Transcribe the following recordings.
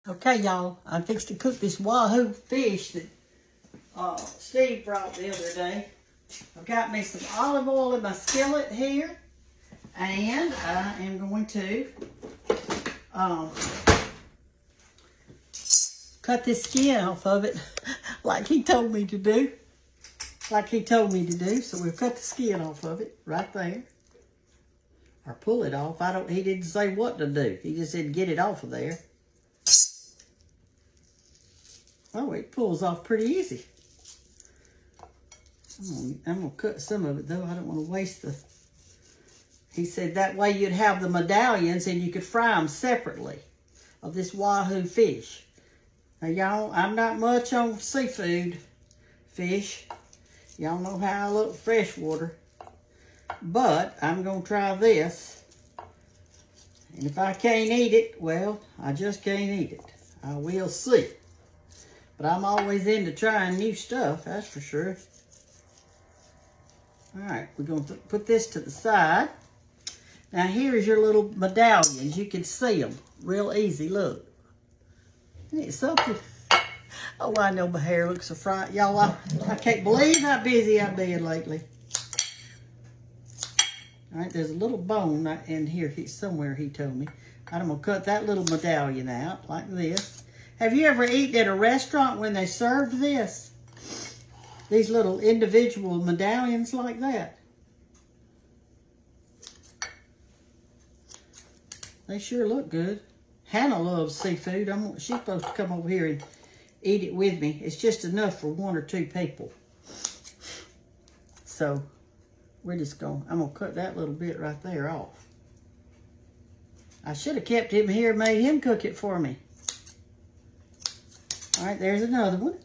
Okay, y'all, I'm fixed to cook this Wahoo fish that Steve brought the other day. I've got me some olive oil in my skillet here, and I am going to cut this skin off of it like he told me to do. So we'll cut the skin off of it right there. Or pull it off. He didn't say what to do. He just said get it off of there. Oh, it pulls off pretty easy. I'm going to cut some of it, though. I don't want to waste the... He said that way you'd have the medallions and you could fry them separately of this Wahoo fish. Now, y'all, I'm not much on seafood fish. Y'all know how I look freshwater. But I'm going to try this. And if I can't eat it, well, I just can't eat it. I will see. But I'm always into trying new stuff, that's for sure. All right, we're going to put this to the side. Now, here's your little medallions. You can see them real easy, look. Isn't it something? Oh, I know my hair looks so fright. Y'all, I can't believe how busy I've been lately. All right, there's a little bone in here somewhere, he told me. I'm going to cut that little medallion out like this. Have you ever eaten at a restaurant when they served this? These little individual medallions like that. They sure look good. Hannah loves seafood. She's supposed to come over here and eat it with me. It's just enough for 1 or 2 people. So, I'm going to cut that little bit right there off. I should have kept him here and made him cook it for me. All right, there's another one.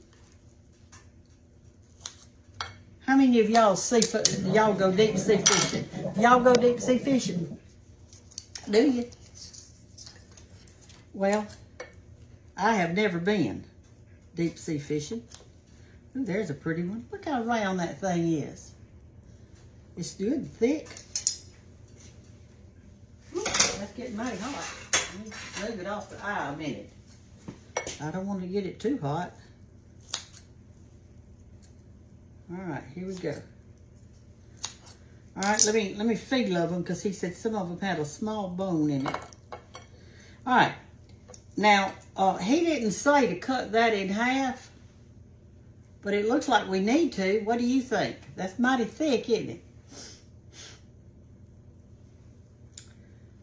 How many of y'all y'all go deep sea fishing? Y'all go deep sea fishing? Do you? Well, I have never been deep sea fishing. Ooh, there's a pretty one. Look how round that thing is. It's good and thick. Ooh, that's getting mighty hot. Let me move it off the eye a minute. I don't want to get it too hot. All right, here we go. All right, let me feel of them because he said some of them had a small bone in it. All right, now he didn't say to cut that in half, but it looks like we need to. What do you think? That's mighty thick, isn't it?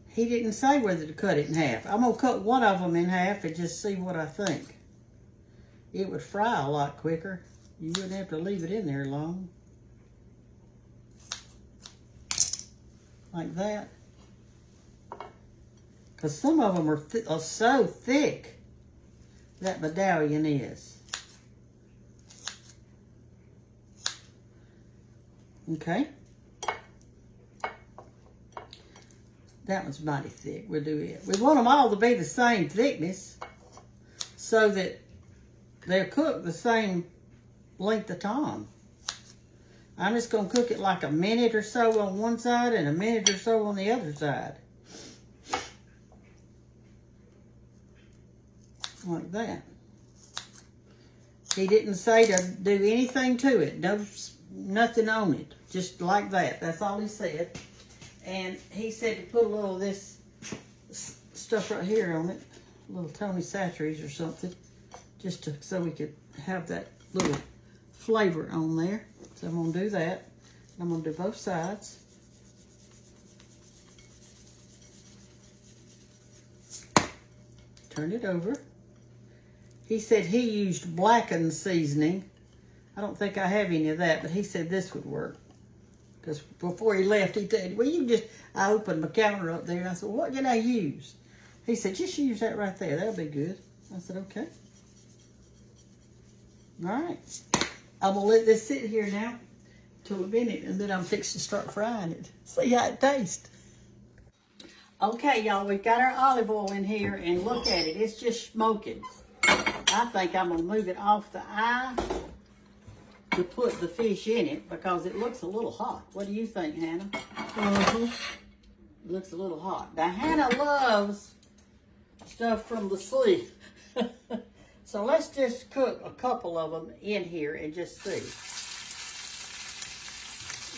He didn't say whether to cut it in half. I'm going to cut one of them in half and just see what I think. It would fry a lot quicker. You wouldn't have to leave it in there long. Like that. Because some of them are so thick, that medallion is. Okay. That one's mighty thick. We'll do it. We want them all to be the same thickness so that they'll cook the same length of time. I'm just going to cook it like a minute or so on one side and a minute or so on the other side. Like that. He didn't say to do anything to it. Nothing on it. Just like that. That's all he said. And he said to put a little of this stuff right here on it, a little Tony Chachere's or something, just so we could have that little flavor on there. So I'm going to do that. I'm going to do both sides. Turn it over. He said he used blackened seasoning. I don't think I have any of that, but he said this would work. Because before he left, he said, well, I opened my counter up there, and I said, well, what can I use? He said, just use that right there. That'll be good. I said, okay. All right. I'm going to let this sit here now till a minute, and then I'm fixing to start frying it. See how it tastes. Okay, y'all, we've got our olive oil in here, and look at it. It's just smoking. I think I'm going to move it off the eye to put the fish in it because it looks a little hot. What do you think, Hannah? It looks a little hot. Now, Hannah loves stuff from the sea. So let's just cook a couple of them in here and just see.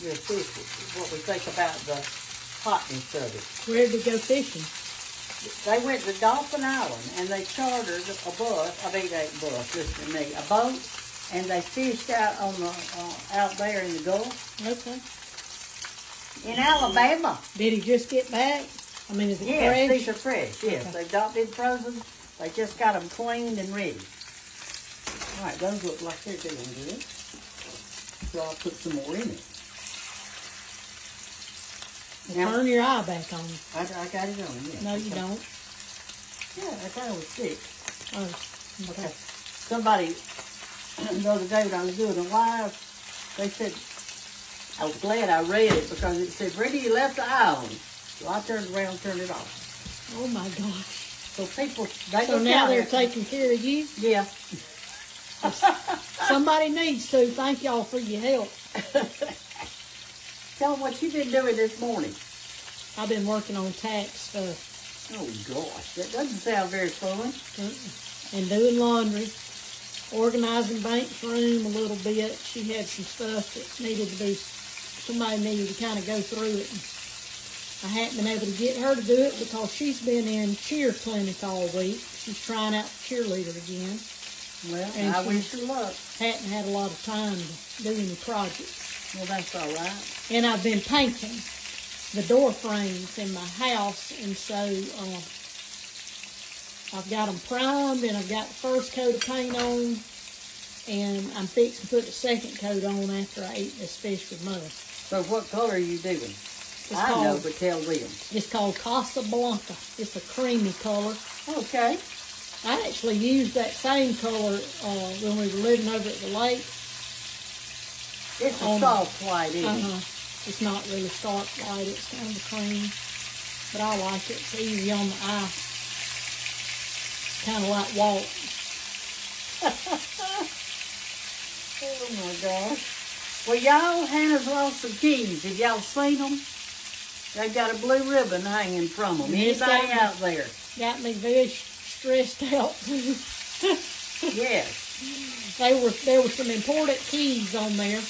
We'll see what we think about the hotness of it. Where did they go fishing? They went to Dolphin Island and they chartered a boat, listen to me, a boat, and they fished out on the out there in the Gulf. Okay. In Alabama. Did he just get back? I mean, is it Yes, fresh? these are fresh, yes. Okay. They've not been frozen. They just got them cleaned and ready. All right, those look like they're doing good. So I'll put some more in it. Well, turn your eye back on. I got it on, yeah. No, you don't. Yeah, I thought it was thick. Oh, okay. Somebody, the other day when I was doing a live, they said, I was glad I read it because it said, Brenda, you left the eye on. So I turned around and turned it off. Oh my gosh. So people, they So look now out they're at- taking care of you? Yeah. Somebody needs to. Thank y'all for your help. Tell them what you've been doing this morning. I've been working on tax stuff. Oh gosh, that doesn't sound very fun. And doing laundry. Organizing Bank's room a little bit. She had some stuff that needed to be, somebody needed to kind of go through it. And I hadn't been able to get her to do it because she's been in cheer clinic all week. She's trying out for cheerleader again. Well, And I she- wish her luck. Hadn't had a lot of time to do any projects. Well, that's all right. And I've been painting the door frames in my house, and so I've got them primed, and I've got the first coat of paint on, and I'm fixing to put the second coat on after I eat this fish with mother. So what color are you doing? I know, but tell them. It's called Casablanca. It's a creamy color. Okay. I actually used that same color when we were living over at the lake. It's a soft white, isn't it? It's not really stark white. It's kind of a cream. But I like it. It's easy on the eye. Kind of like Walt. Oh my gosh. Well, y'all, Hannah's lost some keys. Have y'all seen them? They got a blue ribbon hanging from them. Yes, Anybody got out there? Got me very stressed out. Yes. There were some important keys on there,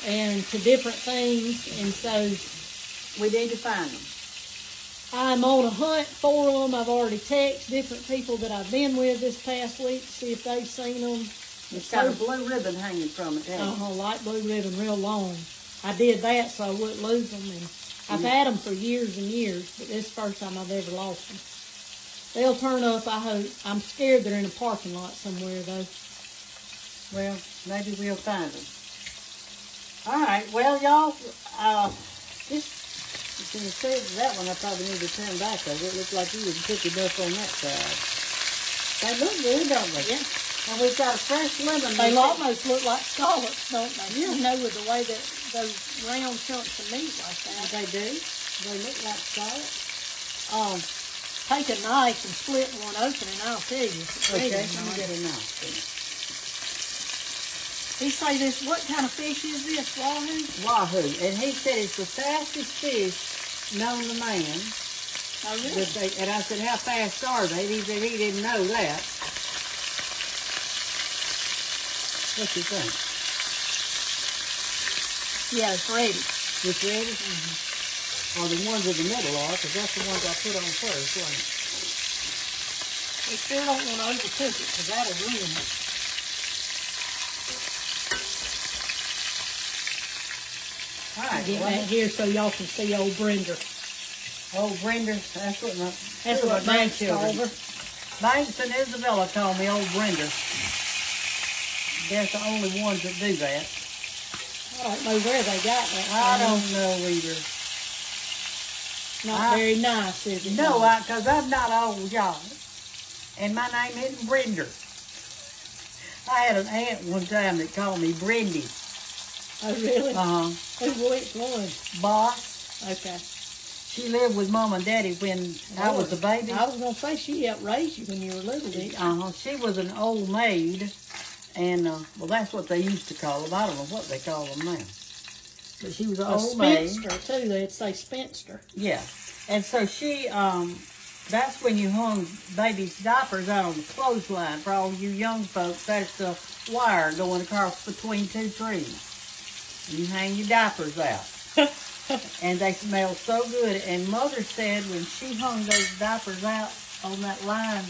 and to different things, and so We need to find them. I'm on a hunt for them. I've already texted different people that I've been with this past week to see if they've seen them. It's got a blue ribbon hanging from it, hasn't it? Light blue ribbon, real long. I did that so I wouldn't lose them, and I've had them for years and years, but this is the first time I've ever lost them. They'll turn up, I hope. I'm scared they're in a parking lot somewhere, though. Well, maybe we'll find them. All right. Well, y'all, instead of that one, I probably need to turn back because it looks like you was cooking up on that side. They look good, don't they? Yeah. And we've got a fresh lemon. They almost look like scallops, don't they? Yeah. You know, with the way that those round chunks of meat like that. They do. They look like salt. Take a knife and split one open, and I'll tell you. If it's ready Okay, or let me not. get a knife. He say this. What kind of fish is this? Wahoo? Wahoo. And he said it's the fastest fish known to man. Oh, really? And I said, how fast are they? And he said he didn't know that. What you think? Yeah, it's ready. It's ready? Mm-hmm. Or the ones in the middle are, because that's the ones I put on first, wasn't it? We still don't want to overcook it, because that'll ruin it. All right. Get well, back here so y'all can see old Brenda. old Brenda, that's what my Banks grandchildren. called her. Banks and Isabella call me old Brenda. They're the only ones that do that. I don't know where they got that I from. don't know either. Not very nice, is it? No, because I'm not old, y'all. And my name isn't Brenda. I had an aunt one time that called me Brendy. Oh, really? Which one? Boss. Okay. She lived with Mom and Daddy when I was a baby. I was going to say she helped raise you when you were little, didn't she? She was an old maid. And, well, that's what they used to call them. I don't know what they call them now. But she was an A old maid. spinster, too. They'd say spinster. Yeah. And so she That's when you hung baby's diapers out on the clothesline. For all you young folks, that's the wire going across between two trees. And you hang your diapers out. And they smell so good. And Mother said when she hung those diapers out on that line,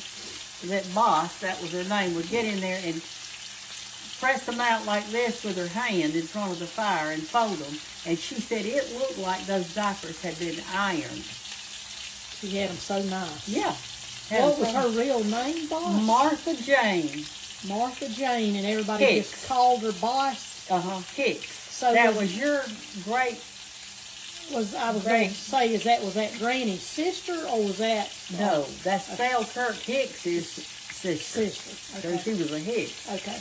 that boss, that was her name, would get in there and press them out like this with her hand in front of the fire and fold them. And she said it looked like those diapers had been ironed. She had them so nice. Yeah. What was her real name, boss? Martha Jane. Martha Jane, and everybody Hicks. just called her boss. Hicks. So that was your great. I was going to say, was that Granny's sister, or was that? No, that's Selkirk Hicks's sister. Okay. So she was a Hicks. Okay.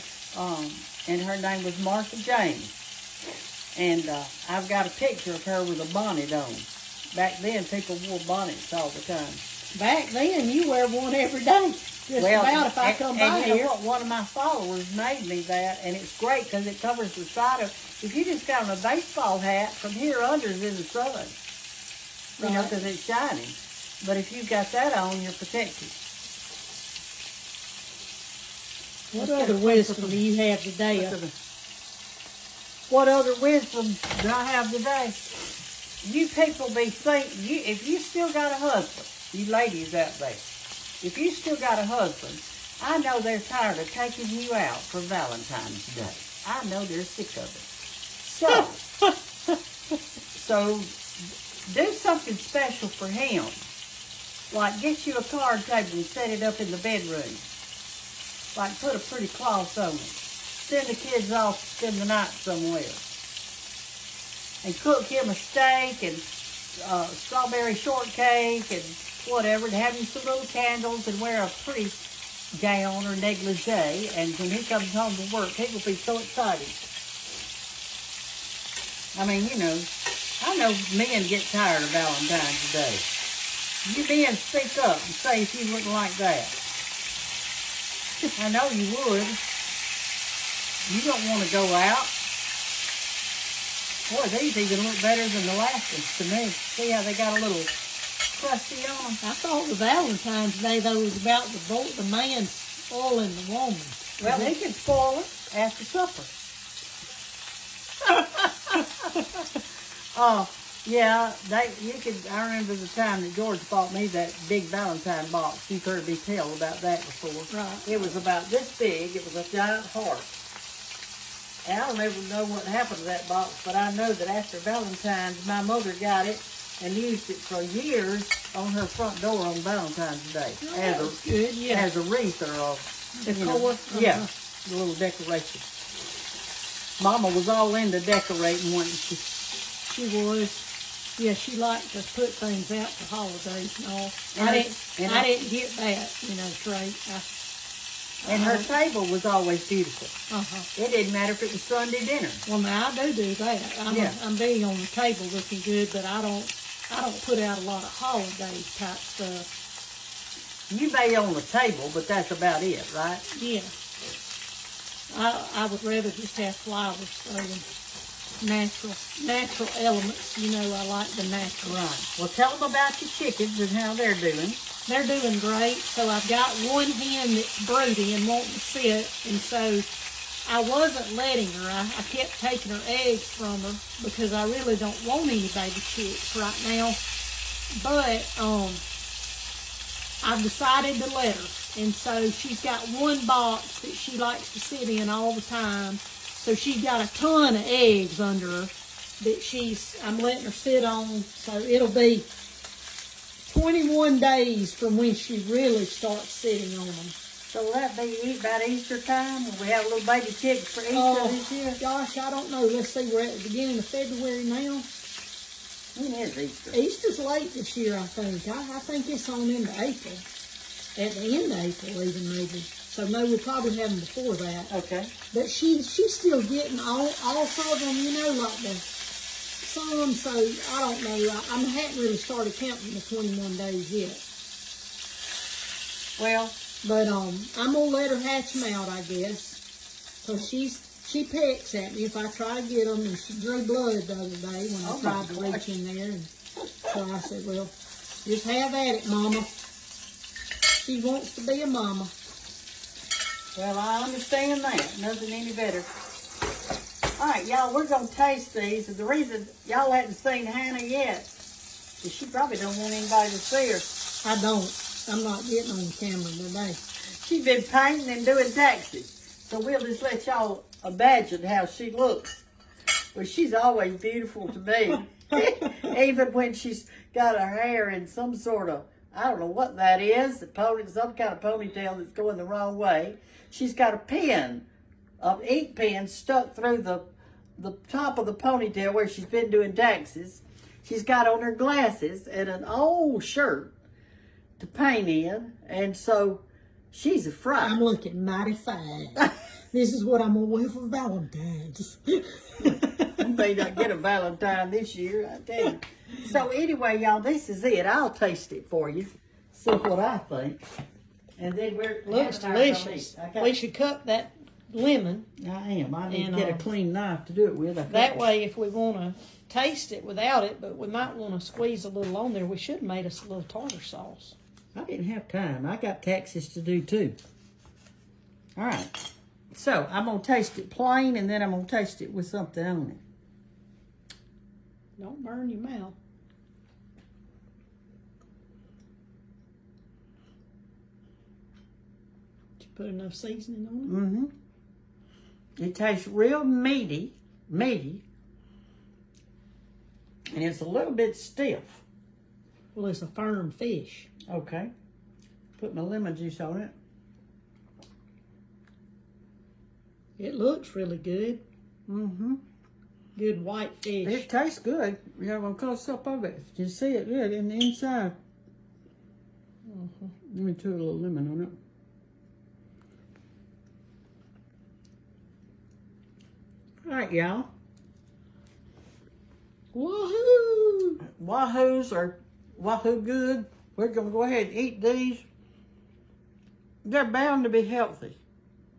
And her name was Martha Jane. And I've got a picture of her with a bonnet on. Back then, people wore bonnets all the time. Back then, you wear one every day. Just about if I come by here. You know what? One of my followers made me that, and it's great because it covers the side of. If you just got on a baseball hat, from here under is in the sun. You know, because it's shining. But if you've got that on, you're protected. What other wisdom do you have today? What other wisdom do I have today? You people be thinking, if you still got a husband, you ladies out there, if you still got a husband, I know they're tired of taking you out for Valentine's Day. I know they're sick of it. So do something special for him. Like get you a card table and set it up in the bedroom. Like put a pretty cloth on it. Send the kids off to spend the night somewhere. And cook him a steak and strawberry shortcake and whatever, and have him some little candles and wear a pretty gown or negligee. And when he comes home to work, he will be so excited. I mean, you know, I know men get tired of Valentine's Day. You men speak up and say if you wouldn't like that. I know you would. You don't want to go out. Boy, these even look better than the last ones to me. See how they got a little crusty on them? I thought the Valentine's Day, though, was about the man spoiling the woman. Well, he can spoil it after supper. Yeah, I remember the time that George bought me that big Valentine box. You've heard me tell about that before. Right. It was about this big. It was a giant heart. And I don't ever know what happened to that box, but I know that after Valentine's, my mother got it and used it for years on her front door on Valentine's Day. As a wreath or a decor. Yeah, a little decoration. Mama was all into decorating, wasn't she? She was. Yeah, she liked to put things out for holidays and all. I didn't get that, Trey. And her table was always beautiful. Uh-huh. It didn't matter if it was Sunday dinner. Well, now I do that. I'm big on the table looking good, but I don't put out a lot of holiday type stuff. You may on the table, but that's about it, right? Yeah. I would rather just have flowers than natural elements. I like the natural. Right. Well, tell them about your chickens and how they're doing. They're doing great. So I've got one hen that's broody and wanting to sit, and so I wasn't letting her. I kept taking her eggs from her because I really don't want any baby chicks right now. But I've decided to let her. And so she's got one box that she likes to sit in all the time. So she's got a ton of eggs under her that I'm letting her sit on. So it'll be 21 days from when she really starts sitting on them. So will that be about Easter time? Will we have a little baby chicks for Easter this year? Gosh, I don't know. Let's see, we're at the beginning of February now. When is Easter? Easter's late this year, I think. I think it's on into April. At the end of April, even maybe. So no, we'll probably have them before that. Okay. But she's still getting all of them, like the some. So I don't know. I haven't really started counting the 21 days yet. Well, but I'm gonna let her hatch them out, I guess. So she pecks at me if I try to get them, and she drew blood the other day when I tried to reach in there. And so I said, well, just have at it, Mama. She wants to be a mama. Well, I understand that. Nothing any better. All right, y'all, we're going to taste these. And the reason y'all hadn't seen Hannah yet is she probably don't want anybody to see her. I don't. I'm not getting on camera today. She's been painting and doing taxis. So we'll just let y'all imagine how she looks. Well, she's always beautiful to me. Even when she's got her hair in some sort of, I don't know what that is, some kind of ponytail that's going the wrong way. She's got a pen, an ink pen stuck through the top of the ponytail where she's been doing taxes. She's got on her glasses and an old shirt to paint in, and so she's a fright. I'm looking mighty fine. This is what I'm gonna wear for Valentine's. You may not get a Valentine this year, I tell you. So anyway, y'all, this is it. I'll taste it for you. See what I think. And then Looks delicious. We should cut that lemon. I am. I need to get a clean knife to do it with. That way, if we want to taste it without it, but we might want to squeeze a little on there, we should have made us a little tartar sauce. I didn't have time. I got taxes to do too. All right. So I'm going to taste it plain, and then I'm going to taste it with something on it. Don't burn your mouth. Did you put enough seasoning on it? Mm-hmm. It tastes real meaty, and it's a little bit stiff. Well, it's a firm fish. Okay. Put my lemon juice on it. It looks really good. Mm-hmm. Good white fish. It tastes good. You know, I'm going to close up of it. You can see it good in the inside. Mm-hmm. Let me put a little lemon on it. All right, y'all. Woohoo! Wahoos are Wahoo good. We're going to go ahead and eat these. They're bound to be healthy.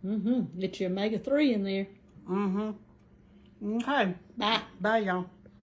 Mm-hmm. Get your omega-3 in there. Mm-hmm. Okay. Bye. Bye, y'all.